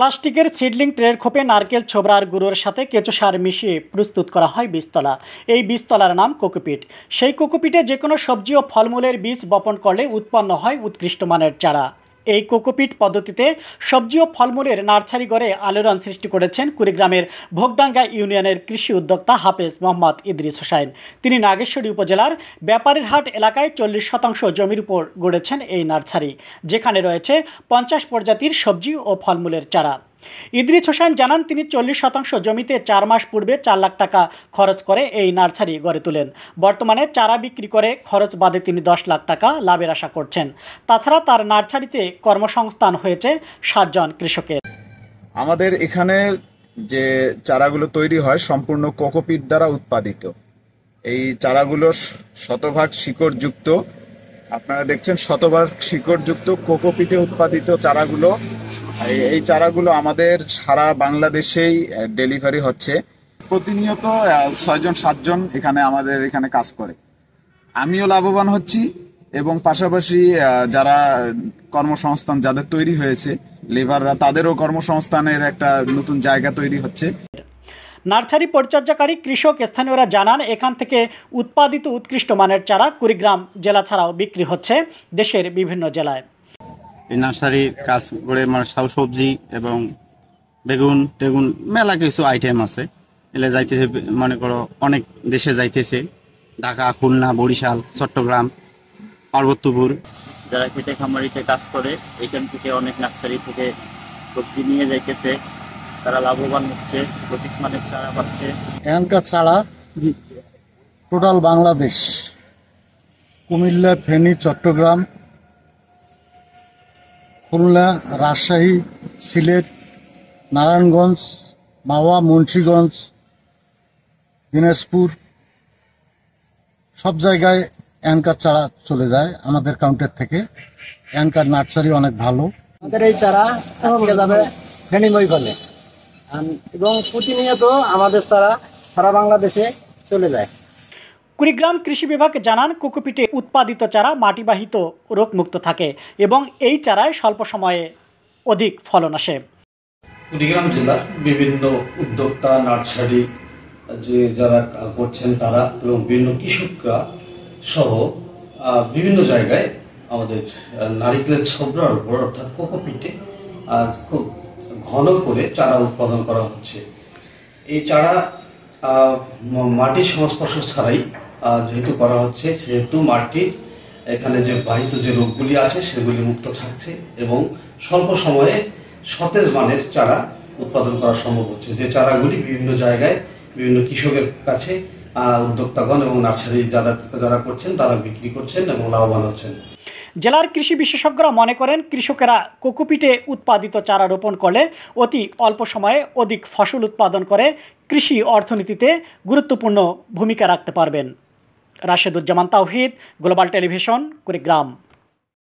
প্লাস্টিকের সিডলিং ট্রের খোপে নারকেল ছোবড়ার গুঁড়োর সাথে কেঁচো সার মিশিয়ে প্রস্তুত করা হয় বীজতলা। এই বীজতলার নাম কোকোপিট। সেই কোকোপিটে যে কোনো সবজি ও ফলমূলের বীজ বপন করলে উৎপন্ন হয় উৎকৃষ্ট মানের চারা। এই কোকোপিট পদ্ধতিতে সবজি ও ফলমূলের নার্সারি গড়ে আলোড়ন সৃষ্টি করেছেন কুড়িগ্রামের ভোগডাঙ্গা ইউনিয়নের কৃষি উদ্যোক্তা হাফেজ মোহাম্মদ ইদ্রিস হোসাইন। তিনি নাগেশ্বরী উপজেলার ব্যাপারীর হাট এলাকায় 40% জমির উপর গড়েছেন এই নার্সারি, যেখানে রয়েছে 50 প্রজাতির সবজি ও ফলমূলের চারা। ইদ্রিস হোসাইন জানান, তিনি 40% জমিতে 4 মাস পূর্বে 4 লাখ টাকা খরচ করে এই নার্সারি গড়ে তোলেন। বর্তমানে চারা বিক্রি করে খরচ বাদে তিনি 10 লাখ টাকা লাভের আশা করছেন। তাছাড়া তার নার্সারিতে কর্মসংস্থান হয়েছে 7 জন কৃষকের। আমাদের এখানে যে চারাগুলো তৈরি হয় সম্পূর্ণ কোকোপিট দ্বারা উৎপাদিত। এই চারাগুলো শতভাগ শিকড়যুক্ত। আপনারা দেখছেন শতভাগ শিকড়যুক্ত কোকোপিটে উৎপাদিত চারাগুলো। এই চারাগুলো আমাদের সারা বাংলাদেশেই ডেলিভারি হচ্ছে। প্রতিনিয়ত 6 জন 7 জন আমাদের এখানে কাজ করে। আমিও লাভবান হচ্ছি এবং পাশাপাশি যারা কর্মসংস্থান যাদের তৈরি হয়েছে লেবাররা, তাদেরও কর্মসংস্থানের একটা নতুন জায়গা তৈরি হচ্ছে। নার্সারি পরিচর্যাকারী কৃষক স্থানীয়রা জানান, এখান থেকে উৎপাদিত উৎকৃষ্ট মানের চারা কুড়িগ্রাম জেলা ছাড়াও বিক্রি হচ্ছে দেশের বিভিন্ন জেলায়। এই নার্সারি কাজ করে মানে সবজি এবং বেগুন টেগুন মেলা কিছু আইটেম আছে। এলে যাইতেছে, মনে করো অনেক দেশে যাইতেছে, ঢাকা, খুলনা, বরিশাল, চট্টগ্রাম, পার্বত্যপুর। যারা খেতে খামারিতে কাজ করে এখান থেকে অনেক নার্সারি থেকে সবজি নিয়ে যাইতেছে, তারা লাভবান হচ্ছে, সঠিক মানের চারা পাচ্ছে। এখানকার চারা টোটাল বাংলাদেশ, কুমিল্লা, ফেনী, চট্টগ্রাম, খুলনা, রাজশাহী, সিলেট, নারায়ণগঞ্জ, মাওয়া, মুন্সিগঞ্জ, দিনাজপুর, সব জায়গায় এখানকার চারা চলে যায় আমাদের কাউন্টার থেকে। এখানকার নার্সারি অনেক ভালো। আমাদের এই চারা যাবে ফেনী মহিগঞ্জে এবং প্রতিনিয়ত আমাদের চারা সারা বাংলাদেশে চলে যায়। কুড়িগ্রাম কৃষি বিভাগ জানান, কোকোপিটে উৎপাদিত চারা মাটিবাহিত রোগমুক্ত থাকে এবং এই চারায় স্বল্প সময়ে অধিক ফলন আসে। কুড়িগ্রাম জেলার বিভিন্ন উদ্যোক্তা, নার্সারি যে যারা করছেন তারা এবং বিভিন্ন কৃষকরা সহ বিভিন্ন জায়গায় আমাদের নারিকেলের ছোবড়ার উপর অর্থাৎ কোকোপিটে খুব ঘন করে চারা উৎপাদন করা হচ্ছে। এই চারা মাটির সংস্পর্শ ছাড়াই যেহেতু করা হচ্ছে, সেহেতু মাটির এখানে যে বাহিত যে রোগগুলি আছে সেগুলি মুক্ত থাকছে এবং স্বল্প সময়ে সতেজ মানের চারা উৎপাদন করা সম্ভব হচ্ছে। যে চারাগুলি বিভিন্ন জায়গায় বিভিন্ন কৃষকের কাছে উদ্যোক্তাগণ এবং নার্সারি যারা করছেন তারা বিক্রি করছেন এবং লাভবান হচ্ছেন। জেলার কৃষি বিশেষজ্ঞরা মনে করেন, কৃষকেরা কোকোপিটে উৎপাদিত চারা রোপণ করলে অতি অল্প সময়ে অধিক ফসল উৎপাদন করে কৃষি অর্থনীতিতে গুরুত্বপূর্ণ ভূমিকা রাখতে পারবেন। রাশেদুজ্জামান তাওহিদ, গ্লোবাল টেলিভিশন, কুড়িগ্রাম।